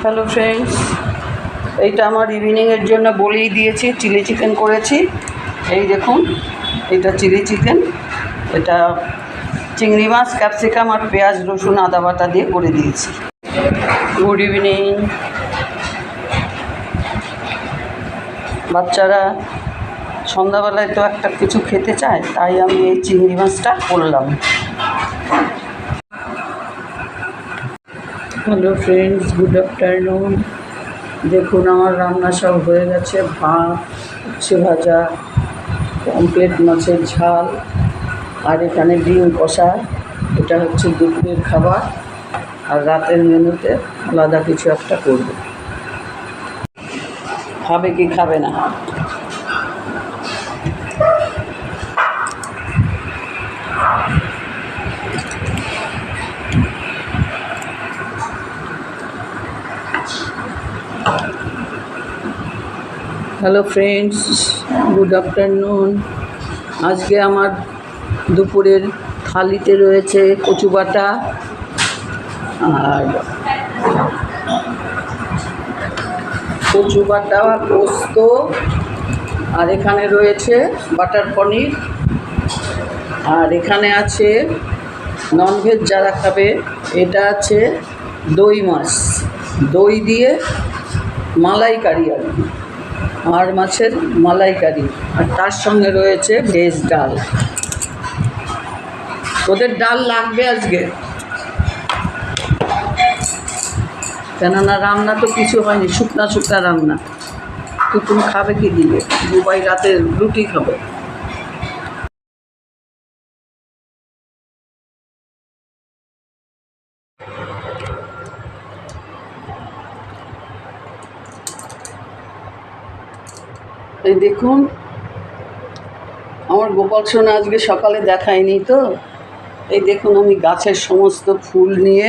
Hello friends, এইটা আমার ইভিনিংয়ের জন্য বলেই দিয়েছি। চিলি চিকেন করেছি। এই দেখুন, এটা চিলি চিকেন, এটা চিংড়ি মাছ, ক্যাপসিকাম আর পেঁয়াজ রসুন আদা বাটা দিয়ে করে দিয়েছি। Good evening. বাচ্চারা সন্ধ্যাবেলায় তো একটা কিছু খেতে চায়, তাই আমি এই চিংড়ি মাছটা করলাম। Hello friends, good afternoon. দেখুন আমার রান্না সব হয়ে গেছে। ভাত, উচ্ছে ভাজা, পমফ্রেট মাছের ঝাল, আর এখানে ডিম কষা। এটা হচ্ছে দুপুরের খাবার। আর রাতের মেনুতে আলাদা কিছু একটা করব। খাবে কি খাবে না? Hello friends, good afternoon. আজকে আমার দুপুরের থালিতে রয়েছে কচু বাটা আর পোস্ত, আর এখানে রয়েছে বাটার পনির, আর এখানে আছে ননভেজ যারা খাবে এটা আছে দই মাছ, দই দিয়ে মালাইকারি আর মাছের মালাইকারি, আর তার সঙ্গে রয়েছে ভেজ ডাল। ওদের ডাল লাগবে আজকে, কেননা রান্না তো কিছু হয়নি, শুকনা রান্না। তো তুমি খাবে কি দিয়ে? দুবাই রাতে রুটি খাবে। এই দেখুন, আমার গোপাল সোনা আজকে সকালে দেখায়নি তো। এই দেখুন, আমি গাছের সমস্ত ফুল নিয়ে